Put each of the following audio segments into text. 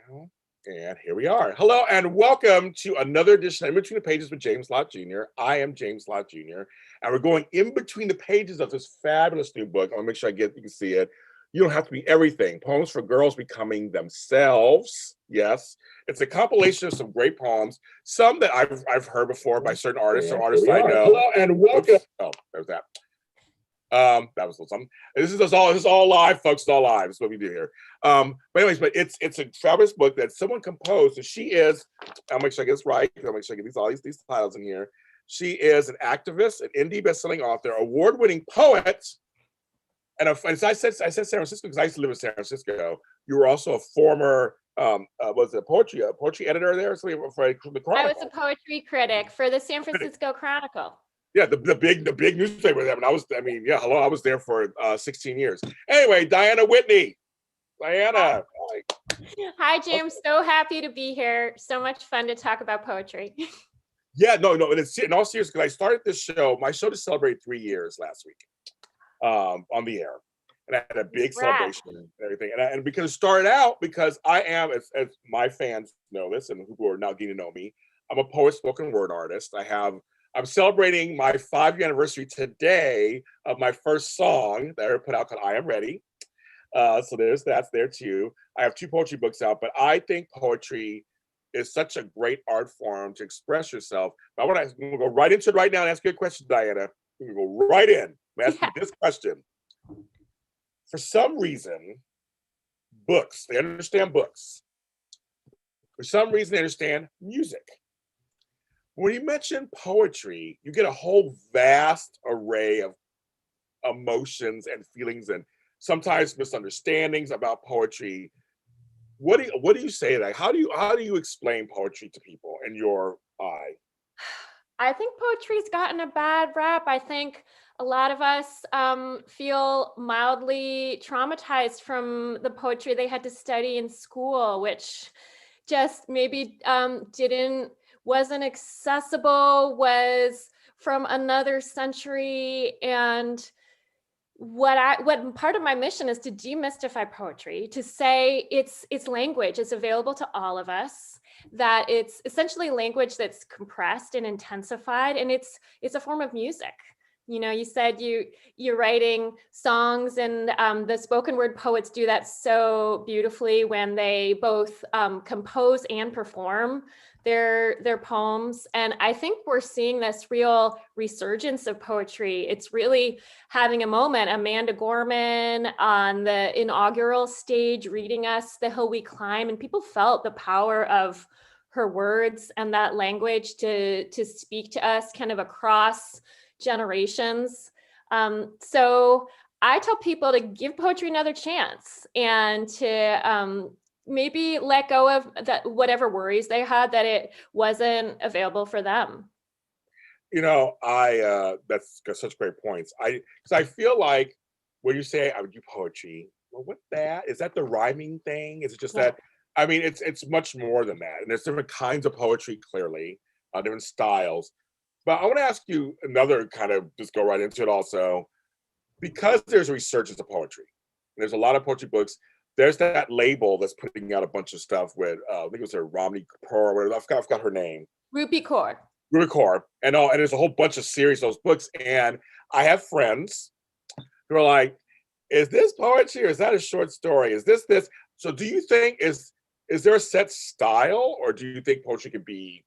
Down. And here we are. Hello and welcome to another edition of In Between the Pages with James Lott Jr. I am James Lott Jr. And we're going in between the pages of this fabulous new book. I want to make sure you can see it. You don't have to be everything. Poems for Girls Becoming Themselves. Yes, it's a compilation of some great poems, some that I've heard before by certain artists or artists I know. Hello and welcome. Oops. Oh, there's that. That was something. This is all live, folks. It's all live. That's what we do here. But it's a fabulous book that someone composed. And she is, I'll make sure I get this right. I'll make sure I get all these titles in here. She is an activist, an indie best-selling author, award-winning poet, and I said San Francisco because I used to live in San Francisco. You were also a former was it a poetry editor there? For the Chronicle. I was a poetry critic for the San Francisco Chronicle. Yeah, the big newspaper there. I was there for 16 years. Anyway, Whitney. Diana. Hi, James. So happy to be here. So much fun to talk about poetry. Yeah, no, and it's in all seriousness, because I started this show. My show just celebrated 3 years last week on the air. And I had a big celebration and everything. And because it started out, because I am, as my fans know this, and who are now getting to know me, I'm a poet, spoken word artist. I'm celebrating my 5-year anniversary today of my first song that I put out called I Am Ready. So that's there too. I have 2 poetry books out, but I think poetry is such a great art form to express yourself. But I'm gonna go right into it right now and ask you a question, Diana. We're gonna go right in. I'm asking you this question. For some reason, they understand books. For some reason, they understand music. When you mention poetry, you get a whole vast array of emotions and feelings and sometimes misunderstandings about poetry. What do you say to that? How do you explain poetry to people in your eye? I think poetry's gotten a bad rap. I think a lot of us feel mildly traumatized from the poetry they had to study in school, which just maybe wasn't accessible, was from another century. And what part of my mission is to demystify poetry, to say it's language, it's available to all of us, that it's essentially language that's compressed and intensified, and it's a form of music. You know, you said you're writing songs, and the spoken word poets do that so beautifully when they both compose and perform their poems. And I think we're seeing this real resurgence of poetry. It's really having a moment. Amanda Gorman on the inaugural stage reading us The Hill We Climb, and people felt the power of her words and that language to speak to us kind of across generations. So I tell people to give poetry another chance and to maybe let go of that, whatever worries they had that it wasn't available for them. You know, that's such great points. Because I feel like when you say I would do poetry, well, what's that? Is that the rhyming thing? Is it just that? I mean, it's much more than that. And there's different kinds of poetry, clearly, different styles. But I want to ask you another kind of, just go right into it also, because there's a resurgence of poetry. There's a lot of poetry books. There's that label that's putting out a bunch of stuff with, I think it was her Romney Kapoor or whatever. I forgot her name. Rupi Kaur. And there's a whole bunch of series of those books. And I have friends who are like, is this poetry or is that a short story? Is this? So do you think, is there a set style, or do you think poetry can be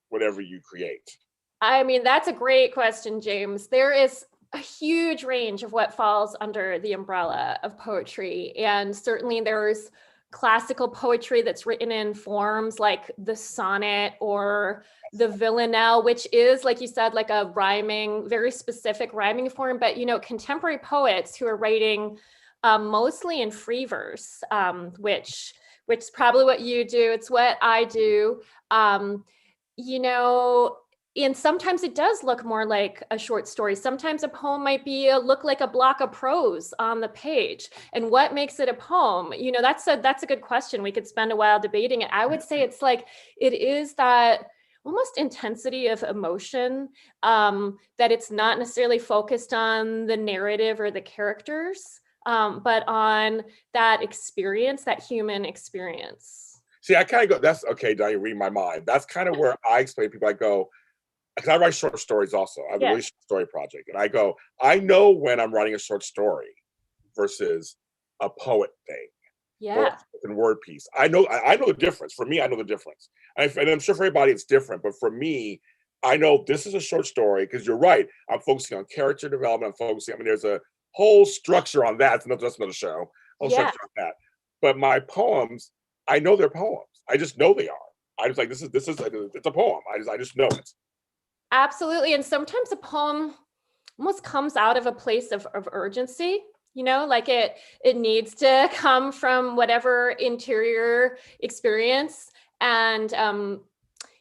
whatever you create? I mean, that's a great question, James. There is a huge range of what falls under the umbrella of poetry. And certainly there's classical poetry that's written in forms like the sonnet or the villanelle, which is, like you said, like a rhyming, very specific rhyming form. But, you know, contemporary poets who are writing mostly in free verse, which is probably what you do. It's what I do. You know, and sometimes it does look more like a short story. Sometimes a poem might look like a block of prose on the page. And what makes it a poem? You know, that's a good question. We could spend a while debating it. I would say it is that almost intensity of emotion, that it's not necessarily focused on the narrative or the characters, but on that experience, that human experience. See, I kind of go, that's okay, Don, you read my mind. That's kind of where I explain to people, I go, because I write short stories also. I have a really short story project. And I go, I know when I'm writing a short story versus a poet thing. Or a spoken word piece. I know the difference. For me, I know the difference. And I'm sure for everybody it's different. But for me, I know this is a short story because you're right. I'm focusing on character development. I'm focusing, I mean, there's a whole structure on that. That's another show. Whole structure on that. But my poems, I know they're poems. I just know they are. I just like, this is it's a poem. I just know it. Absolutely. And sometimes a poem almost comes out of a place of urgency, you know, like it needs to come from whatever interior experience and,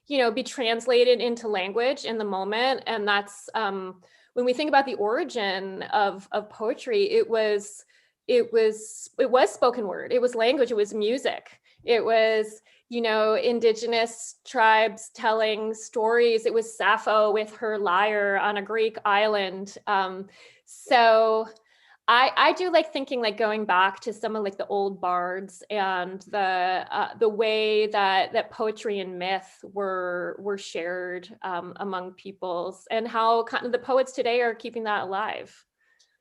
you know, be translated into language in the moment. And that's, when we think about the origin of poetry, it was spoken word, it was language, it was music, it was, you know, indigenous tribes telling stories. It was Sappho with her lyre on a Greek island. So I do like thinking, like going back to some of like the old bards and the way that poetry and myth were shared among peoples, and how kind of the poets today are keeping that alive.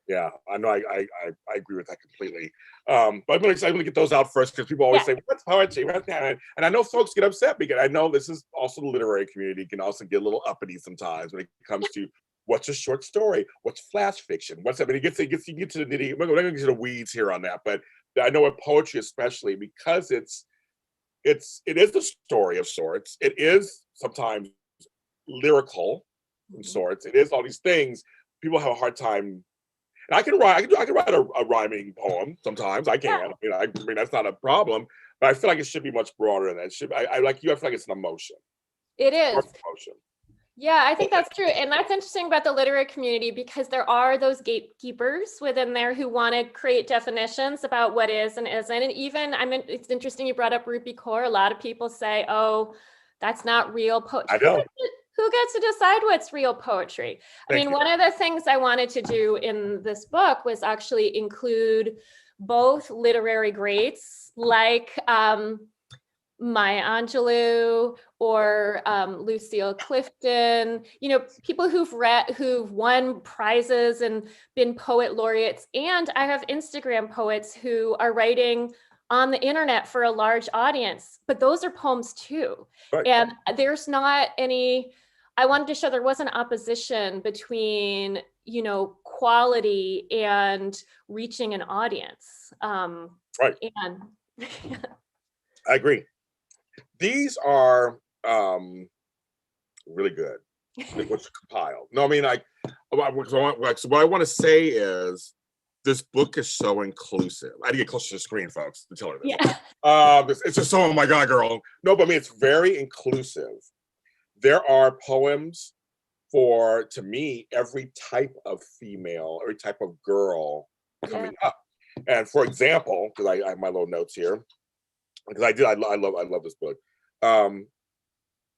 Yeah, I know. I agree with that completely. But I'm going to get those out first because people always say, "What's poetry?" And I know folks get upset because I know this is also the literary community can also get a little uppity sometimes when it comes to what's a short story, what's flash fiction, what's. I mean, you get to the nitty. We're going to get to the weeds here on that, but I know with poetry especially because it is the story of sorts. It is sometimes lyrical in sorts. It is all these things. People have a hard time. And I can write a rhyming poem sometimes. I can. I mean that's not a problem. But I feel like it should be much broader than that. It should. I like you. I feel like it's an emotion. It is. Emotion. Yeah, I think that's true. And that's interesting about the literary community because there are those gatekeepers within there who want to create definitions about what is and isn't. And even, it's interesting you brought up Rupi Kaur. A lot of people say, oh, that's not real poetry. I know. Who gets to decide what's real poetry? One of the things I wanted to do in this book was actually include both literary greats like Maya Angelou or Lucille Clifton, you know, people who've won prizes and been poet laureates. And I have Instagram poets who are writing on the internet for a large audience, but those are poems too. Right. And there's not any, I wanted to show there wasn't opposition between, you know, quality and reaching an audience. Right. And I agree. These are really good. What's compiled? No, I mean, what I want to say is this book is so inclusive. I had to get closer to the screen, folks, to tell her this. Yeah. It's just so, oh my God, girl. No, but I mean, it's very inclusive. There are poems for, to me, every type of female, every type of girl coming up. And for example, because I have my little notes here, because I love this book.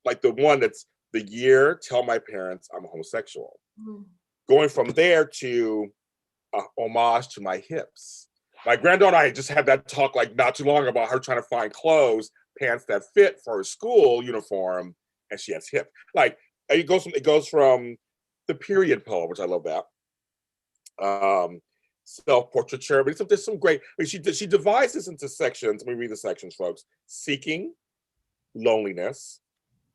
Like the one that's the year, tell my parents I'm homosexual. Going from there to homage to my hips. My granddaughter and I just had that talk like not too long about her trying to find clothes, pants that fit for her school uniform, and she has hip. Like it goes from the period poem, which I love that. Self-portraiture, but there's some great. I mean, she divides this into sections. Let me read the sections, folks. Seeking, loneliness,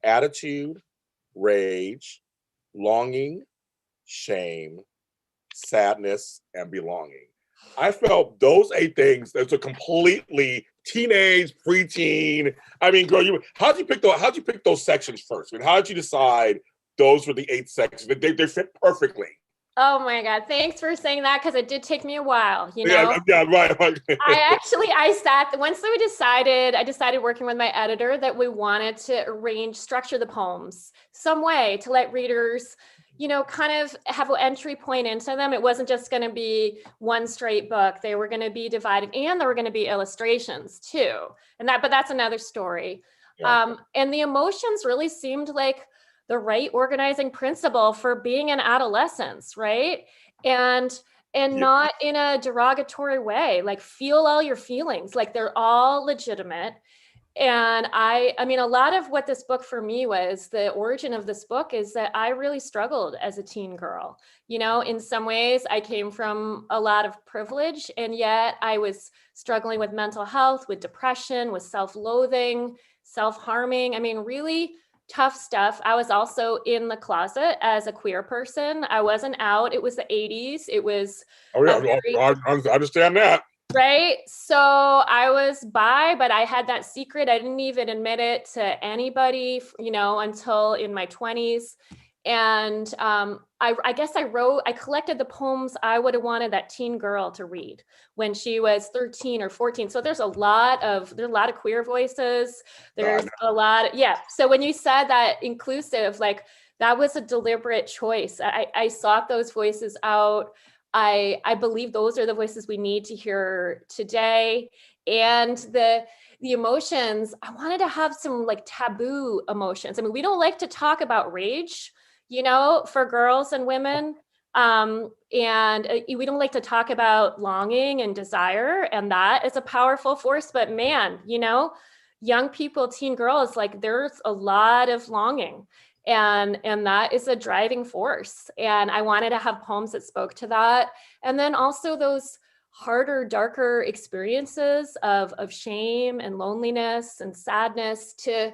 attitude, rage, longing, shame, sadness, and belonging. I felt those 8 things. That's a completely teenage, preteen. I mean, girl, how'd you pick those sections first? I mean, how did you decide those were the 8 sections? They fit perfectly. Oh my God, thanks for saying that, because it did take me a while, you know? Yeah, right. I decided working with my editor that we wanted to structure the poems some way to let readers, you know, kind of have an entry point into them. It wasn't just going to be one straight book. They were going to be divided, and there were going to be illustrations too. But that's another story. Yeah. And the emotions really seemed like the right organizing principle for being in adolescence, right? And not in a derogatory way, like feel all your feelings, like they're all legitimate. And I mean, a lot of what this book for me was, the origin of this book is that I really struggled as a teen girl. You know, in some ways I came from a lot of privilege, and yet I was struggling with mental health, with depression, with self-loathing, self-harming. I mean, really tough stuff. I was also in the closet as a queer person. I wasn't out. It was the 80s. It was Oh yeah, I understand that. right. So I was bi, but I had that secret. I didn't even admit it to anybody, you know, until in my 20s. And I guess I collected the poems I would have wanted that teen girl to read when she was 13 or 14. So there's a lot of queer voices. There's a lot. Yeah. So when you said that inclusive, like, that was a deliberate choice. I sought those voices out. I believe those are the voices we need to hear today. And the emotions, I wanted to have some like taboo emotions. I mean, we don't like to talk about rage, you know, for girls and women. And we don't like to talk about longing and desire, and that is a powerful force. But man, you know, young people, teen girls, like, there's a lot of longing. And that is a driving force. And I wanted to have poems that spoke to that. And then also those harder, darker experiences of shame and loneliness and sadness, to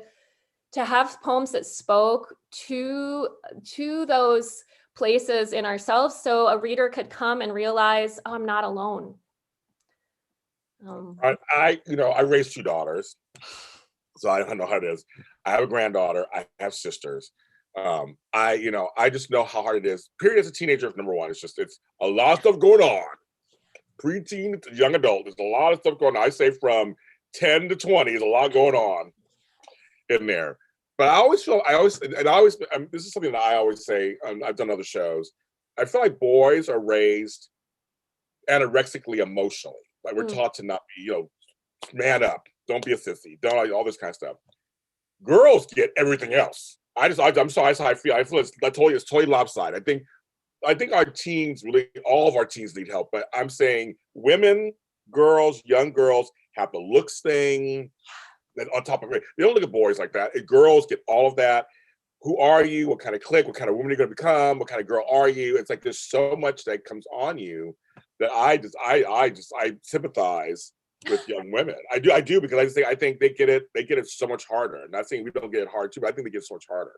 have poems that spoke to those places in ourselves, so a reader could come and realize, oh, I'm not alone. I raised 2 daughters, so I don't know how it is. I have a granddaughter. I have sisters. I just know how hard it is. Period. As a teenager, number one, it's a lot of stuff going on. Preteen to young adult, there's a lot of stuff going on. I say from 10 to 20, there's a lot going on in there. But this is something that I always say. I've done other shows. I feel like boys are raised anorexically emotionally. Like, we're taught to not be, man up, don't be a sissy, don't, all this kind of stuff. Girls get everything else. I'm sorry, that's how I feel. I feel it's totally lopsided. I think our teens, really, all of our teens need help. But I'm saying women, girls, young girls have the looks thing. That on top of it, they don't look at boys like that. Girls get all of that. Who are you? What kind of clique? What kind of woman are you going to become? What kind of girl are you? It's like there's so much that comes on you that I sympathize with young women. I do because I think they get it so much harder. I'm not saying we don't get it hard too, but I think they get it so much harder.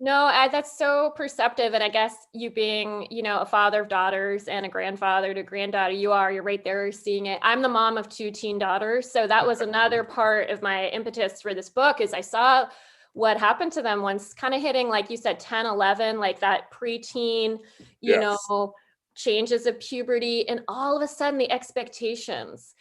No, that's so perceptive. And I guess you being, a father of daughters and a grandfather to granddaughter, you're right there seeing it. I'm the mom of 2 teen daughters. So that was another part of my impetus for this book, is I saw what happened to them once, kind of hitting, like you said, 10, 11, like that preteen, changes of puberty, and all of a sudden the expectations,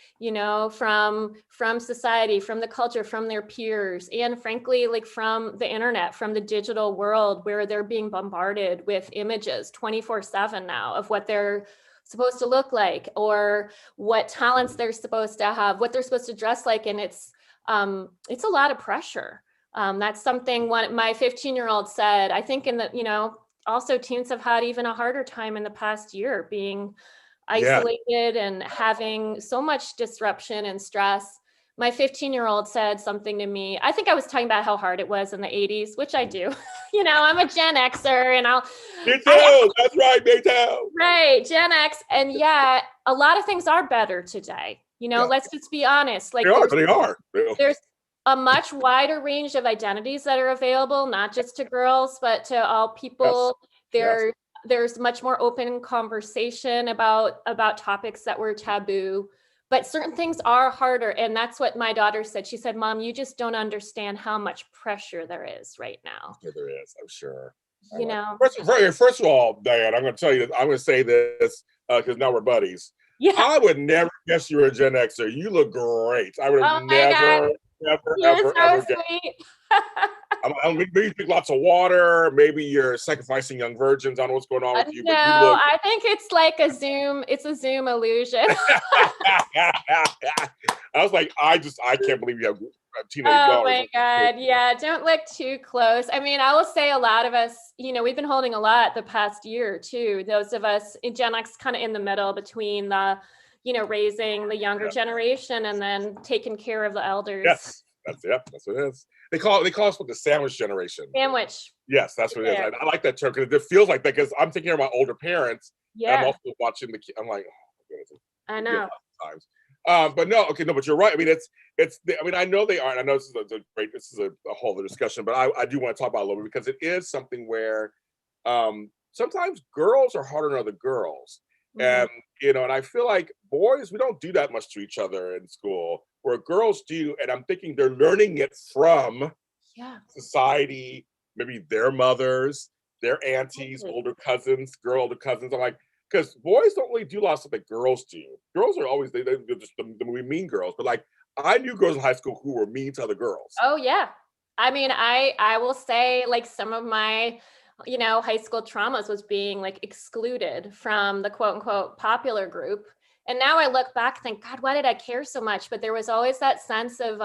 from society, from the culture, from their peers, and frankly, like from the internet, from the digital world, where they're being bombarded with images 24/7 now of what they're supposed to look like, or what talents they're supposed to have, what they're supposed to dress like. And it's a lot of pressure. That's something my 15-year-old said. I think also teens have had even a harder time in the past year, being isolated and having so much disruption and stress. My 15-year-old said something to me. I think I was talking about how hard it was in the 80s, which I do. I'm a Gen Xer, and Me too. That's right, me too. Right, Gen X. And yeah, a lot of things are better today. Let's just be honest. Like, they are. There's a much wider range of identities that are available, not just to girls, but to all people. Yes. There's much more open conversation about topics that were taboo, but certain things are harder. And that's what my daughter said. She said, "Mom, you just don't understand how much pressure there is right now." There is, I'm sure. First of all, Diane, I'm going to tell you, I'm going to say this because now we're buddies. Yeah. I would never guess you were a Gen Xer. You look great. I would have never sweet. Maybe you drink lots of water. Maybe you're sacrificing young virgins. I don't know what's going on with you. No, I think it's like a Zoom. It's a Zoom illusion. I was like, I can't believe you have teenage daughters. Oh my God. Yeah. Don't look too close. I mean, I will say a lot of us, we've been holding a lot the past year too. Those of us in Gen X, kind of in the middle between the, raising the younger generation and then taking care of the elders. Yes. That's it. That's what it is. They call us what, the sandwich generation. Sandwich. Yes, that's what it is. I like that term because it feels like that because I'm taking care of my older parents. Yeah. And I'm also watching the kids. I'm like, oh, I know. Times. But no, okay, no, but you're right. I mean, I know they are. And I know this is a whole other discussion, but I do want to talk about it a little bit because it is something where sometimes girls are harder than other girls. And and I feel like boys, we don't do that much to each other in school, where girls do, and I'm thinking they're learning it from society, maybe their mothers, their aunties, older cousins. I'm like, because boys don't really do a lot of stuff that girls do. Girls are always they're just the mean girls, but like I knew girls in high school who were mean to other girls. Oh yeah, I mean, I will say like some of my high school traumas was being like excluded from the quote unquote popular group. And now I look back, think, God, why did I care so much? But there was always that sense of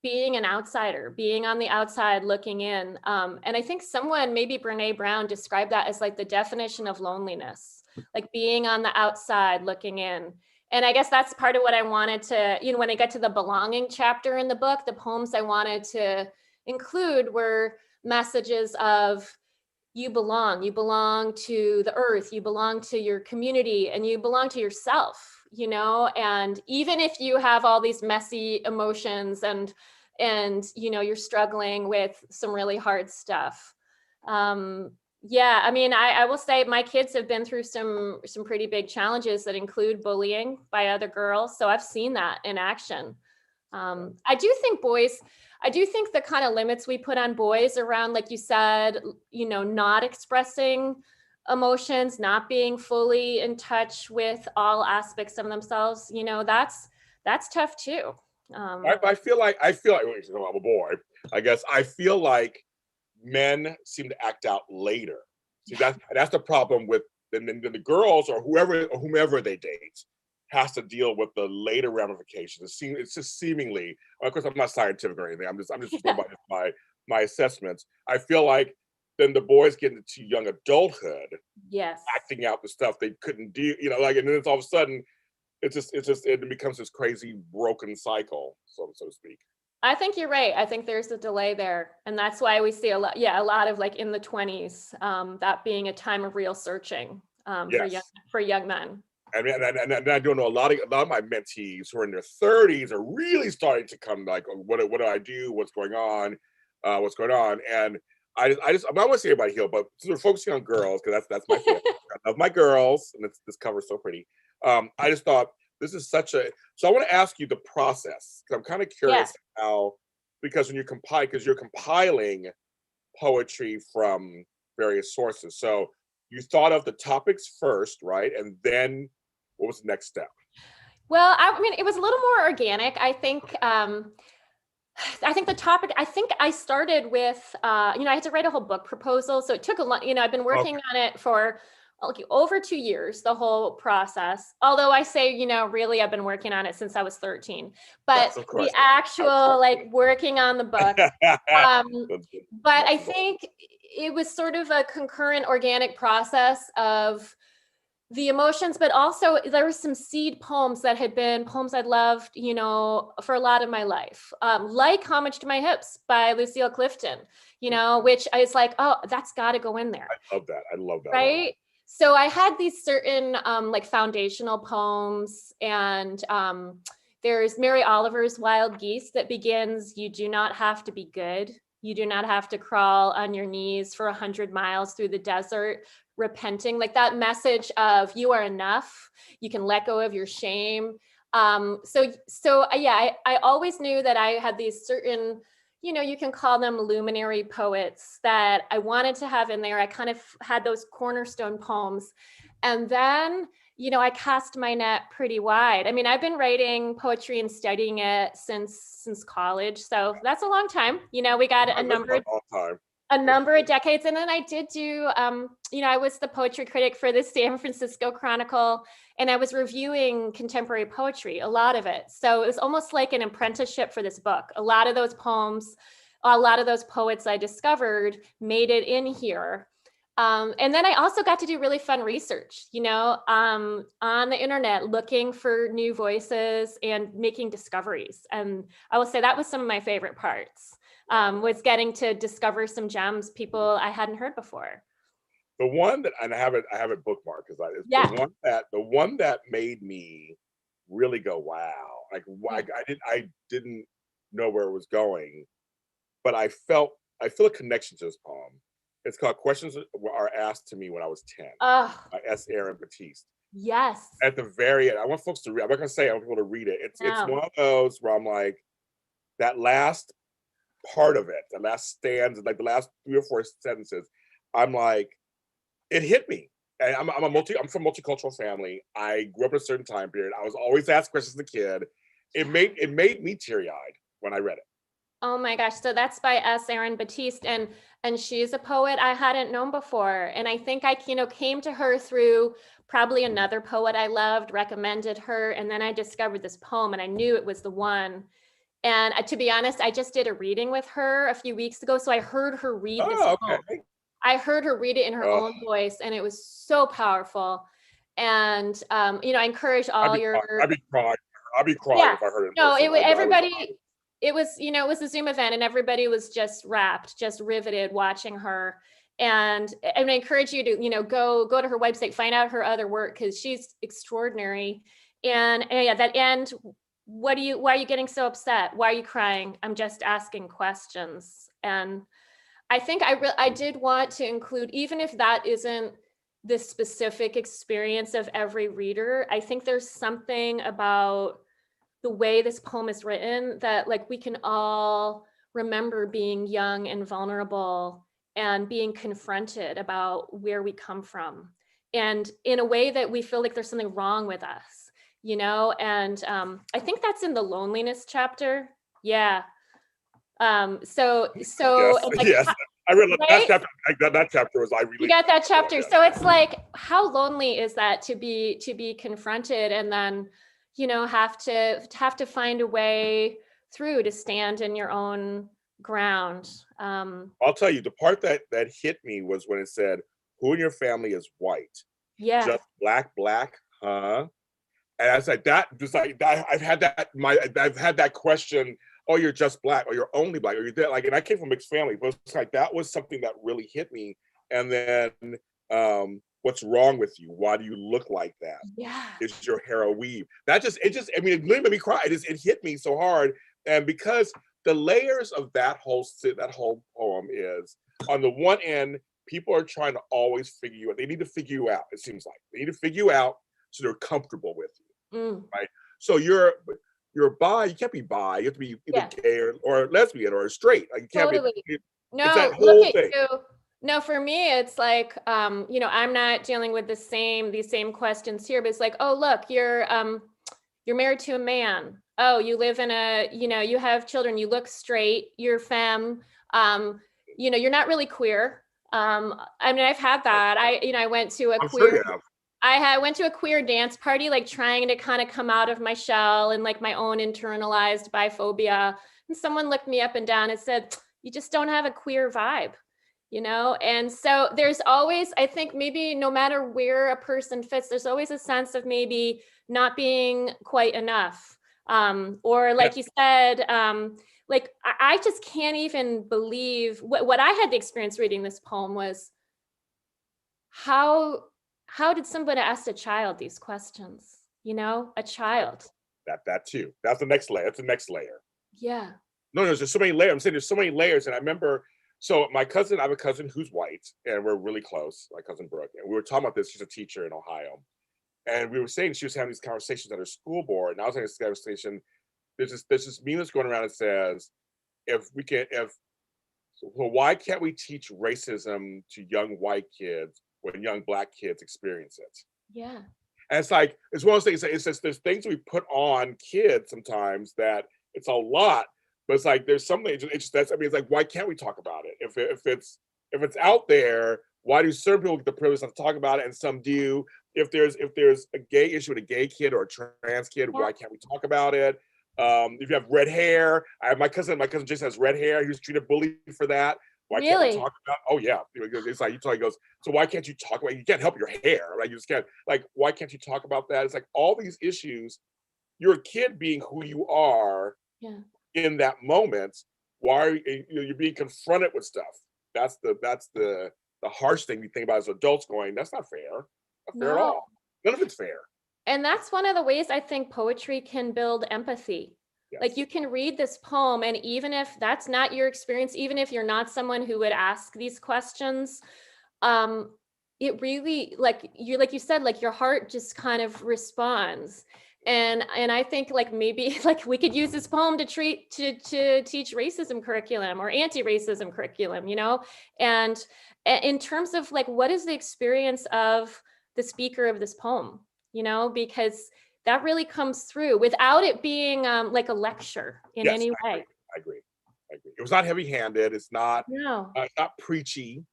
being an outsider, being on the outside looking in. And I think someone, maybe Brene Brown, described that as like the definition of loneliness, like being on the outside looking in. And I guess that's part of what I wanted to, when I get to the belonging chapter in the book, the poems I wanted to include were messages of you belong to the earth, you belong to your community, and you belong to yourself, and even if you have all these messy emotions and you're struggling with some really hard stuff. I mean, I will say my kids have been through some pretty big challenges that include bullying by other girls. So I've seen that in action. I do think the kind of limits we put on boys around, like you said, not expressing emotions, not being fully in touch with all aspects of themselves, that's tough too. I feel like I'm a boy. I guess I feel like men seem to act out later. See, that's the problem with the girls or whomever they date has to deal with the later ramifications. It's just seemingly, of course, I'm not scientific or anything. I'm just going by my assessments. I feel like then the boys get into young adulthood, acting out the stuff they couldn't do, and then it's all of a sudden, it becomes this crazy broken cycle, so to speak. I think you're right. I think there's a delay there. And that's why we see a lot of like in the 20s, that being a time of real searching for young men. And I don't know, a lot of my mentees who are in their 30s are really starting to come like, what do I do? What's going on? And I don't want to see everybody heal, but since we're focusing on girls, because that's my favorite. I love my girls, and this cover's so pretty. I just thought this is so I want to ask you the process, because I'm kind of curious how, because when you're compiling poetry from various sources. So you thought of the topics first, right? And then what was the next step? Well, I mean, it was a little more organic. I think the topic, I started with, I had to write a whole book proposal. So it took a lot, I've been working on it for over 2 years, the whole process. Although I say, really, I've been working on it since I was 13. But the actual, like, working on the book. But I think it was sort of a concurrent organic process of the emotions, but also there were some seed poems that had been poems I'd loved, for a lot of my life, like Homage to My Hips by Lucille Clifton, which I was like, oh, that's got to go in there. I love that. Right. So I had these certain like foundational poems, and there's Mary Oliver's Wild Geese that begins, you do not have to be good. You do not have to crawl on your knees for 100 miles through the desert, repenting, like that message of you are enough. You can let go of your shame. I always knew that I had these certain, you can call them luminary poets that I wanted to have in there. I kind of had those cornerstone poems. And then, I cast my net pretty wide. I mean, I've been writing poetry and studying it since college. So that's a long time. We got a number of decades. And then I did do, I was the poetry critic for the San Francisco Chronicle, and I was reviewing contemporary poetry, a lot of it. So it was almost like an apprenticeship for this book. A lot of those poems, a lot of those poets I discovered made it in here. And then I also got to do really fun research, on the internet, looking for new voices and making discoveries. And I will say that was some of my favorite parts, was getting to discover some gems people I hadn't heard before. The one that, and I have it bookmarked because Yeah. the one that made me really go, wow. Like, I didn't know where it was going, but I feel a connection to this poem. It's called Questions Are Asked to Me When I Was 10 Oh, by S. Aaron Batiste. yes. At the very end, I want folks to read. I'm not gonna say I want people to read it. It's one of those where I'm like, that last part of it, the last stanza, like the last 3 or 4 sentences, I'm like, it hit me. And I'm from a multicultural family. I grew up in a certain time period. I was always asked questions as a kid. It made me teary-eyed when I read it. Oh my gosh. So that's by S. Aaron Batiste. And she's a poet I hadn't known before. And I think I, came to her through probably another poet I loved, recommended her. And then I discovered this poem and I knew it was the one. And to be honest, I just did a reading with her a few weeks ago. So I heard her read this poem. I heard her read it in her own voice, and it was so powerful. And I encourage all your. I'd be crying if I heard it. No, everybody. It was, it was a Zoom event, and everybody was just rapt, just riveted watching her. And I encourage you to, go to her website, find out her other work, because she's extraordinary. And yeah, that end. Why are you getting so upset? Why are you crying? I'm just asking questions. And I think I did want to include, even if that isn't the specific experience of every reader, I think there's something about the way this poem is written that, like, we can all remember being young and vulnerable and being confronted about where we come from, and in a way that we feel like there's something wrong with us, and I think that's in the loneliness chapter. Yeah. So yes. I read that chapter. That chapter was you got that chapter. So it's like, how lonely is that to be confronted, and then have to find a way through to stand in your own ground. I'll tell you, the part that hit me was when it said, "Who in your family is white?" Yeah. Just black, huh? And I was like, that, just like that, I've had that question. Oh, you're just black, or you're only black, or you're that. Like, and I came from a mixed family, but it's like that was something that really hit me. And then, what's wrong with you? Why do you look like that? Yeah. Is your hair a weave? It literally made me cry. It hit me so hard. And because the layers of that whole poem is, on the one end, people are trying to always figure you out. They need to figure you out. It seems like they need to figure you out so they're comfortable with you, right? So you're bi. You can't be bi. You have to be either gay or lesbian or straight. Like, you can't be. No, it's that whole thing. No, for me, it's like, I'm not dealing with these same questions here, but it's like, oh, look, you're married to a man. Oh, you live in you have children, you look straight, you're femme, you're not really queer. I've had that. I went to a queer. I went to a queer dance party, like trying to kind of come out of my shell and like my own internalized biphobia. And someone looked me up and down and said, "You just don't have a queer vibe." And so there's always, I think, maybe no matter where a person fits, there's always a sense of maybe not being quite enough. Or like you said, like, I just can't even believe what I had the experience reading this poem was, how did somebody ask a child these questions? A child. That too. That's the next layer. That's the next layer. Yeah. No, there's so many layers. I'm saying there's so many layers. And I remember, so I have a cousin who's white, and we're really close, my cousin Brooke. And we were talking about this. She's a teacher in Ohio. And we were saying she was having these conversations at her school board. And I was having this conversation. There's this meme that's going around that says, why can't we teach racism to young white kids when young black kids experience it? Yeah. And it's like, it's one of those things, it's just, there's things we put on kids sometimes that it's a lot, but it's like, there's something, it's like, why can't we talk about it? If it's out there, why do certain people get the privilege to talk about it and some do? If there's a gay issue with a gay kid or a trans kid, why can't we talk about it? If you have red hair, my cousin Jason has red hair. He was treated bullied for that. Why can't we Really? talk about? Oh yeah, it's like he goes. So why can't you talk about? You can't help your hair, right? You just can't. Like, why can't you talk about that? It's like all these issues. You're a kid being who you are Yeah. in that moment. Why are you're being confronted with stuff? That's the harsh thing we think about as adults. Going, that's not fair. Not fair at No. all. None of it's fair. And that's one of the ways I think poetry can build empathy. Yes. Like you can read this poem, and even if that's not your experience, even if you're not someone who would ask these questions, it really, like you said, like your heart just kind of responds. And I think like maybe like we could use this poem to teach racism curriculum or anti-racism curriculum, you know? And in terms of like what is the experience of the speaker of this poem, you know, because that really comes through without it being like a lecture in Yes, any I way. agree. It was not heavy-handed. It's not No. not preachy.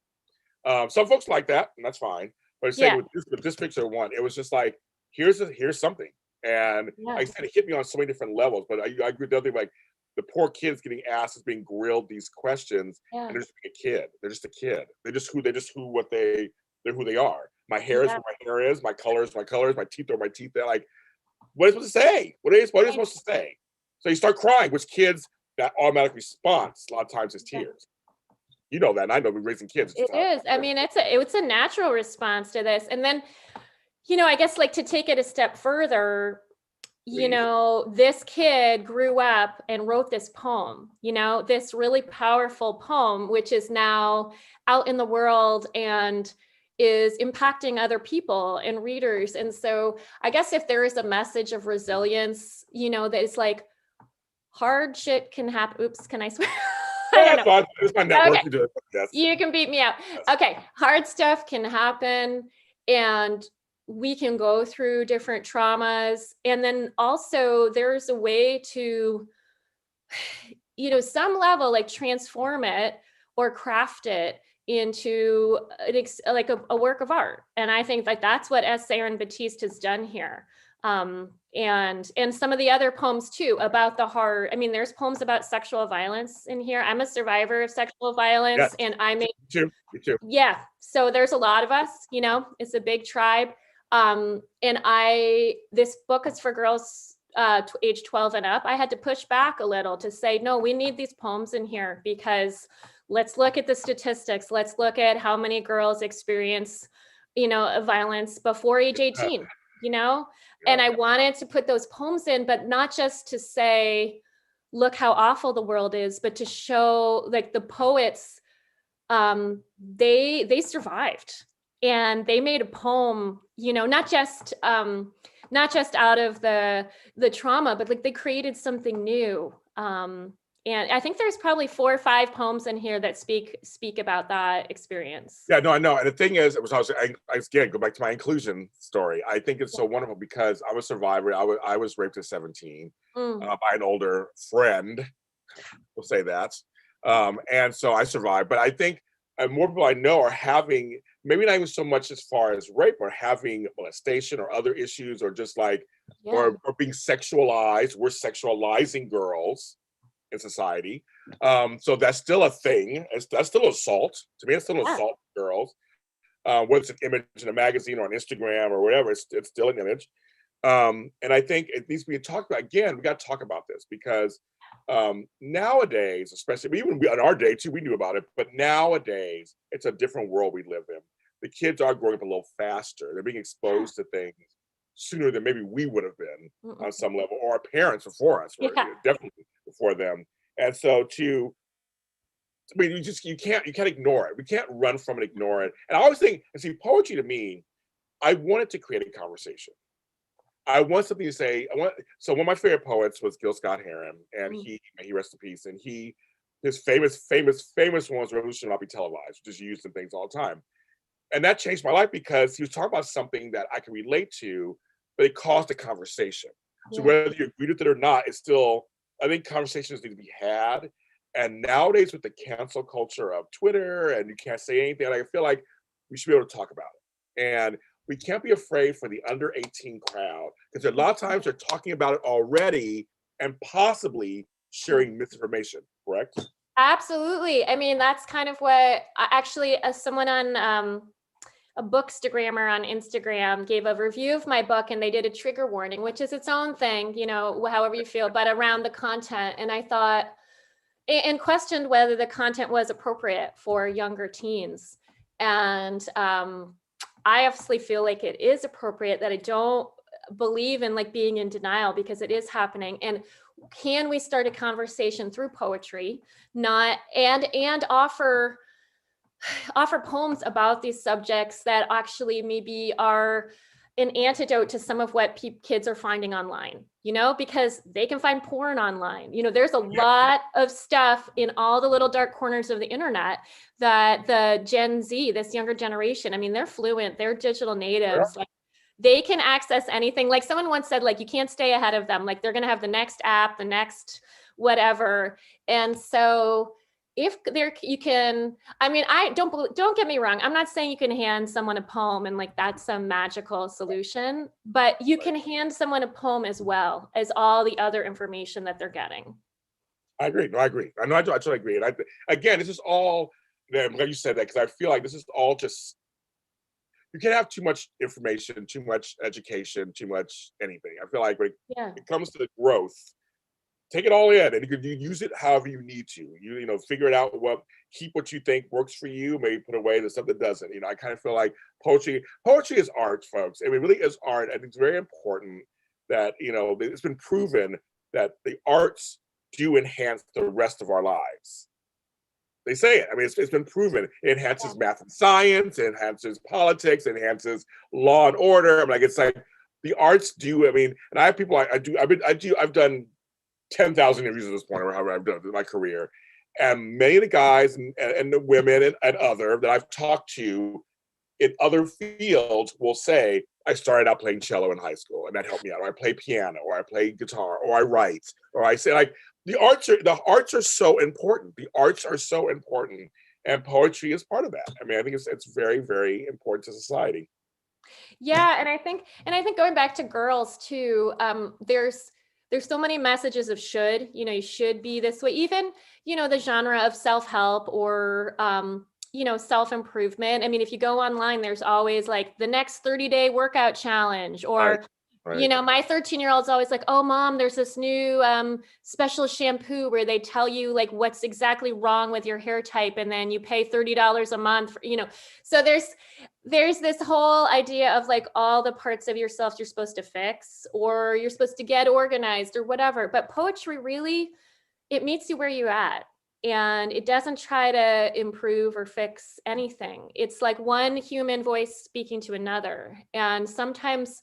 Some folks like that, and that's fine. But I'm saying Yeah. with this particular one, it was just like, here's something. And Yeah. like I said, it hit me on so many different levels. But I agree with the other thing, like the poor kids getting asked, is being grilled these questions, Yeah. and they're just a kid. They're just a kid. They're who they are. My hair is Yeah. what my hair is, my color is my colors, my teeth are my teeth. They're like, what are you supposed to say? What are you supposed to say? So you start crying, which kids, that automatic response a lot of times is Yeah. tears. You know that, and I know we're raising kids. It is. I mean, it's a natural response to this. And then, you know, I guess like to take it a step further, you Please. know, this kid grew up and wrote this poem, you know, this really powerful poem, which is now out in the world and is impacting other people and readers. And so I guess if there is a message of resilience, you know, that it's like hard shit can happen. Oops, can I swear? I don't know. It's my network. Okay. You do it. Yes. You can beat me out. Yes. Okay. Hard stuff can happen and we can go through different traumas. And then also there's a way to, you know, some level like transform it or craft it into like a work of art. And I think that that's what S. Aaron Batiste has done here. And some of the other poems too about the heart. I mean, there's poems about sexual violence in here. I'm a survivor of sexual violence, Yes. and I made Me too. yeah. So there's a lot of us, you know, it's a big tribe. And this book is for girls age 12 and up. I had to push back a little to say, no, we need these poems in here because let's look at the statistics. Let's look at how many girls experience, you know, violence before age 18, you know? Yeah. And I wanted to put those poems in, but not just to say, look how awful the world is, but to show like the poets, they survived and they made a poem, you know, not just out of the trauma, but like they created something new. And I think there's probably 4 or 5 poems in here that speak about that experience. Yeah, no, I know. And the thing is, I again go back to my inclusion story. I think it's so wonderful because I'm a survivor. I was raped at 17 by an older friend. We'll say that. And so I survived. But I think more people I know are having, maybe not even so much as far as rape, or having molestation or other issues, or just like, or being sexualized. We're sexualizing girls in society. So that's still a thing. That's still assault. To me, it's still assault girls. Whether it's an image in a magazine or on Instagram or whatever, it's still an image. And I think it needs to be talked about. Again, we got to talk about this because nowadays, especially even in our day too, we knew about it, but nowadays it's a different world we live in. The kids are growing up a little faster. They're being exposed to things sooner than maybe we would have been on some level, or our parents before us, or definitely before them. And so I mean, you can't ignore it. We can't run from it, ignore it. And I always think, and see, poetry to me, I wanted to create a conversation. I want something to say. So one of my favorite poets was Gil Scott-Heron, and he rest in peace. And his famous ones, "Revolution will not be televised," just used in things all the time. And that changed my life because he was talking about something that I can relate to, but it caused a conversation. So whether you agree with it or not, it's still, I think conversations need to be had. And nowadays with the cancel culture of Twitter and you can't say anything, I feel like we should be able to talk about it. And we can't be afraid for the under 18 crowd, because a lot of times they're talking about it already and possibly sharing misinformation, correct? Absolutely. I mean, that's kind of what actually someone on a bookstagrammer on Instagram gave a review of my book, and they did a trigger warning, which is its own thing, you know, however you feel, but around the content. And I thought, and questioned whether the content was appropriate for younger teens. And I obviously feel like it is appropriate, that I don't believe in like being in denial, because it is happening. And can we start a conversation through poetry, not and offer poems about these subjects that actually maybe are an antidote to some of what kids are finding online, you know, because they can find porn online. You know, there's a lot of stuff in all the little dark corners of the internet that the Gen Z, this younger generation, I mean, they're fluent, they're digital natives. Like, they can access anything. Like someone once said, like, you can't stay ahead of them. Like, they're going to have the next app, the next whatever. And so if there, you can, I mean, don't get me wrong. I'm not saying you can hand someone a poem and like that's some magical solution, but you can hand someone a poem as well as all the other information that they're getting. I agree. No, I agree. I know. I totally agree. And again, this is all. I'm glad you said that, because I feel like this is all just. You can't have too much information, too much education, too much anything. I feel like when it comes to growth, take it all in, and you can use it however you need to. You know, figure it out. Keep what you think works for you. Maybe put away the stuff that doesn't. You know, I kind of feel like poetry is art, folks. I mean, it really is art. I think it's very important that, you know, it's been proven that the arts do enhance the rest of our lives. They say it. I mean, it's been proven. It enhances math and science. It enhances politics. It enhances law and order. I'm like, it's like the arts do. I mean, and I have people. I've done 10,000 interviews at this point, or however I've done in my career, and many of the guys and the women and other that I've talked to in other fields will say, I started out playing cello in high school, and that helped me out. Or I play piano, or I play guitar, or I write, or I say, like, the arts are so important. The arts are so important, and poetry is part of that. I mean, I think it's very, very important to society. Yeah, and I think going back to girls too, there's so many messages of should, you know, you should be this way. Even, you know, the genre of self-help or you know, self-improvement. I mean, if you go online, there's always like the next 30-day workout challenge, or Right. you know, my 13-year-old's always like, oh, mom, there's this new special shampoo where they tell you like what's exactly wrong with your hair type, and then you pay $30 a month for, you know. So there's this whole idea of like all the parts of yourself you're supposed to fix, or you're supposed to get organized or whatever. But poetry really, it meets you where you're at. And it doesn't try to improve or fix anything. It's like one human voice speaking to another. And sometimes,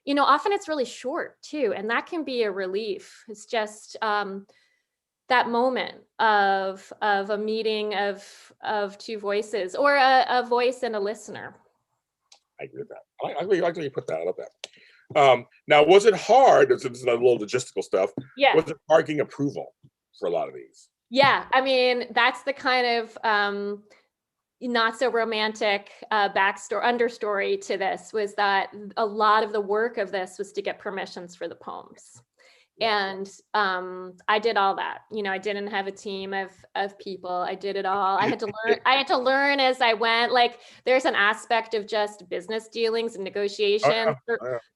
you know, often it's really short too. And that can be a relief. It's just that moment of a meeting of two voices, or a voice and a listener. I agree with that. I like that you put that. I love that. Now, was it hard? This is a little logistical stuff. Yeah. Was it hard getting approval for a lot of these? Yeah. I mean, that's the kind of not so romantic understory to this, was that a lot of the work of this was to get permissions for the poems. And I did all that. You know, I didn't have a team of people. I did it all. I had to learn as I went. Like, there's an aspect of just business dealings and negotiation.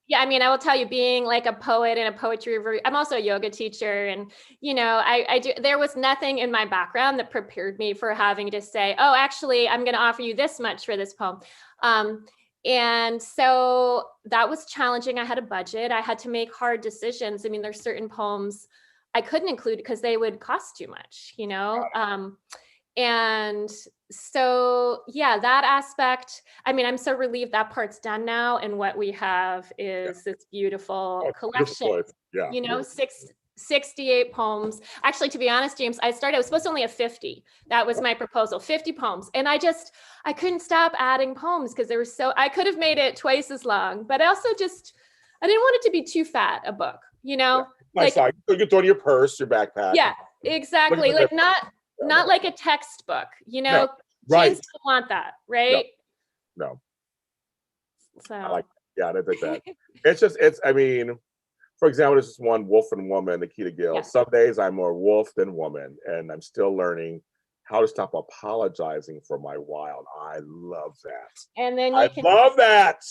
Yeah, I mean, I will tell you, being like a poet and a poetry reviewer, I'm also a yoga teacher, and you know, there was nothing in my background that prepared me for having to say, oh, actually, I'm going to offer you this much for this poem. And so that was challenging. I had a budget. I had to make hard decisions. I mean, there's certain poems I couldn't include because they would cost too much, you know? And so, yeah, that aspect, I mean, I'm so relieved that part's done now. And what we have is this beautiful collection, beautiful. You know, 68 poems. Actually, to be honest, James, I was supposed to only have 50. That was my proposal, 50 poems. And I couldn't stop adding poems because I could have made it twice as long, but I didn't want it to be too fat a book, you know? Nice. Like, you can throw it in your purse, your backpack. Yeah, exactly. Like not like a textbook, you know? Right. Kids don't want that, right? No. So I like, I think that. I mean, for example, there's this one, Wolf and Woman, Nikita Gill. Yeah. Some days I'm more wolf than woman, and I'm still learning how to stop apologizing for my wild. I love that. And then I love that.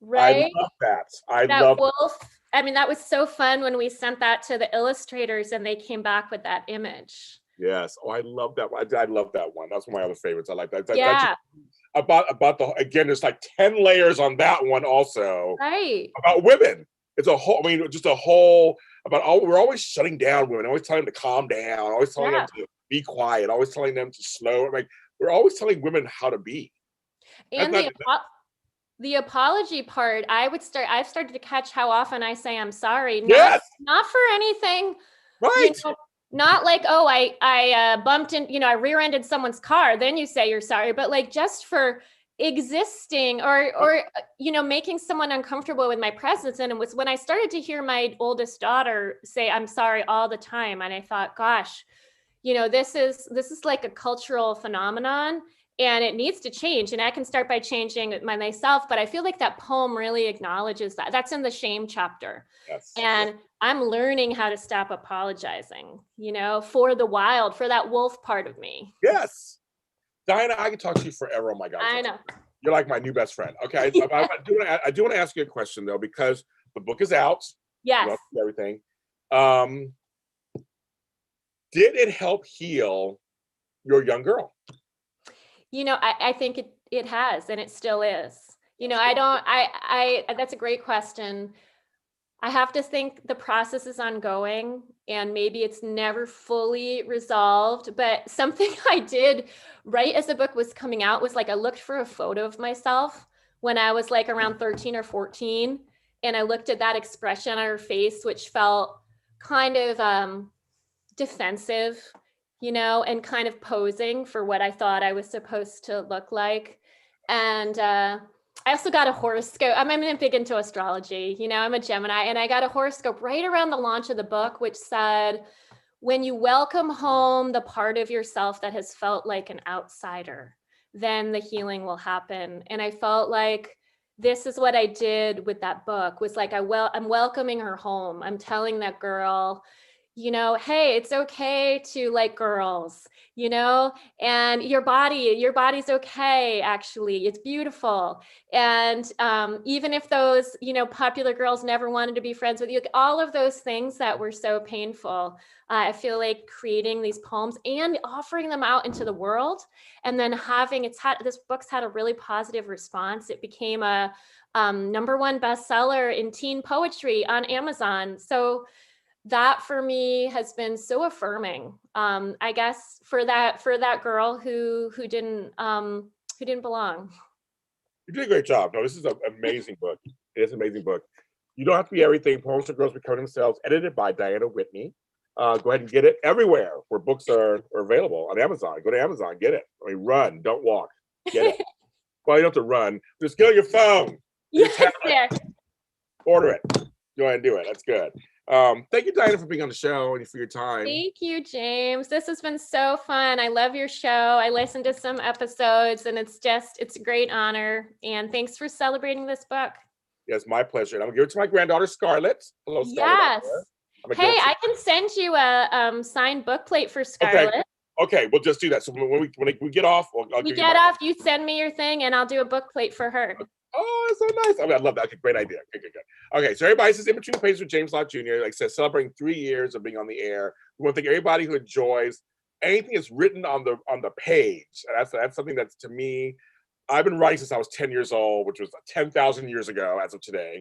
right? I love that. I That love wolf. I mean, that was so fun when we sent that to the illustrators and they came back with that image. Yes. Oh, I love that one. I love that one. That's one of my other favorites. I like that. Yeah. About the, again, there's like 10 layers on that one also. Right. About women. It's a whole, I mean, just a whole, about all, we're always shutting down women, always telling them to calm down, always telling them to be quiet, always telling them to slow. Like, we're always telling women how to be. And the apology part, I've started to catch how often I say I'm sorry. Not for anything. Right. You know, not like, oh, I bumped in, you know, I rear-ended someone's car, then you say you're sorry, but like just for existing or you know, making someone uncomfortable with my presence. And it was when I started to hear my oldest daughter say I'm sorry all the time, and I thought, gosh, you know, this is like a cultural phenomenon and it needs to change. And I can start by changing myself, but I feel like that poem really acknowledges that. That's in the shame chapter. Yes. And I'm learning how to stop apologizing, you know, for the wild, for that wolf part of me. Yes. Diana, I can talk to you forever. Oh my God. I know. You're like my new best friend. Okay. I do want to ask you a question though, because the book is out. Yes. Everything. Did it help heal your young girl? You know, I think it has, and it still is. You know, that's a great question. I have to think the process is ongoing and maybe it's never fully resolved, but something I did right as the book was coming out was like, I looked for a photo of myself when I was like around 13 or 14. And I looked at that expression on her face, which felt kind of defensive, you know, and kind of posing for what I thought I was supposed to look like. And I also got a horoscope. I'm big into astrology, you know, I'm a Gemini, and I got a horoscope right around the launch of the book, which said, when you welcome home the part of yourself that has felt like an outsider, then the healing will happen. And I felt like this is what I did with that book, was like, I'm welcoming her home. I'm telling that girl, you know, hey, it's okay to like girls, you know, and your body's okay. Actually, it's beautiful. And even if those, you know, popular girls never wanted to be friends with you, all of those things that were so painful, I feel like creating these poems and offering them out into the world, and then this book's had a really positive response. It became a #1 bestseller in teen poetry on Amazon. So that for me has been so affirming. I guess for that girl who didn't belong. You did a great job. No, this is an amazing book. It is an amazing book. You don't have to be everything. Poems for Girls Becoming Themselves, edited by Diana Whitney. Go ahead and get it everywhere where books are available. On Amazon. Go to Amazon, get it. I mean, run, don't walk. Get it. Well, you don't have to run. Just get on your phone. Yes, Order it. Go ahead and do it. That's good. Thank you, Diana, for being on the show and for your time. Thank you, James. This has been so fun. I love your show. I listened to some episodes, and it's a great honor. And thanks for celebrating this book. Yes, my pleasure. And I'm gonna give it to my granddaughter, Scarlett. Hello, Scarlett. Yes. Hey, I can send you a signed book plate for Scarlett. Okay, we'll just do that. So when we get off, you send me your thing, and I'll do a book plate for her. Oh, that's so nice. I mean, I love that. Okay, great idea. Okay, good. Okay, so everybody, this is In Between the Pages with James Lott Jr. Like I said, celebrating 3 years of being on the air. We want to thank everybody who enjoys anything that's written on the page. That's something that's, to me, I've been writing since I was 10 years old, which was 10,000 years ago as of today.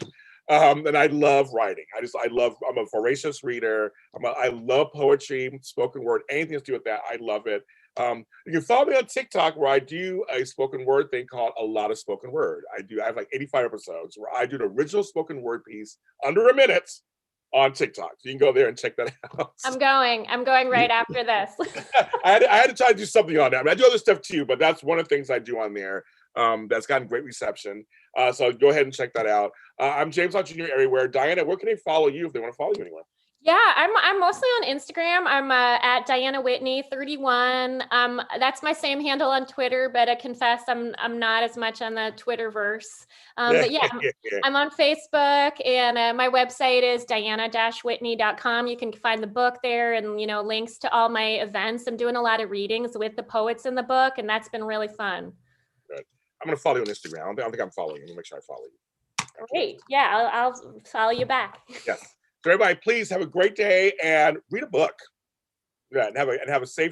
And I love writing. I'm a voracious reader. I love poetry, spoken word, anything to do with that. I love it. You can follow me on TikTok, where I do a spoken word thing called A Lot of Spoken Word. I have like 85 episodes where I do an original spoken word piece under a minute on TikTok. So you can go there and check that out. I'm going right after this. I had to try to do something on that. I mean, I do other stuff too, but that's one of the things I do on there. That's gotten great reception. So go ahead and check that out. I'm James Lott Jr. everywhere. Diana, where can they follow you if they want to follow you anywhere? Yeah, I'm mostly on Instagram. I'm at Diana Whitney 31. That's my same handle on Twitter, but I confess I'm not as much on the Twitterverse. But yeah, I'm on Facebook, and my website is diana-whitney.com. You can find the book there, and links to all my events. I'm doing a lot of readings with the poets in the book, and that's been really fun. Good. I'm gonna follow you on Instagram. I don't think I'm following you. Let me make sure I follow you. Great. Yeah, I'll follow you back. Yes. So everybody, please have a great day and read a book. Yeah, and have a safe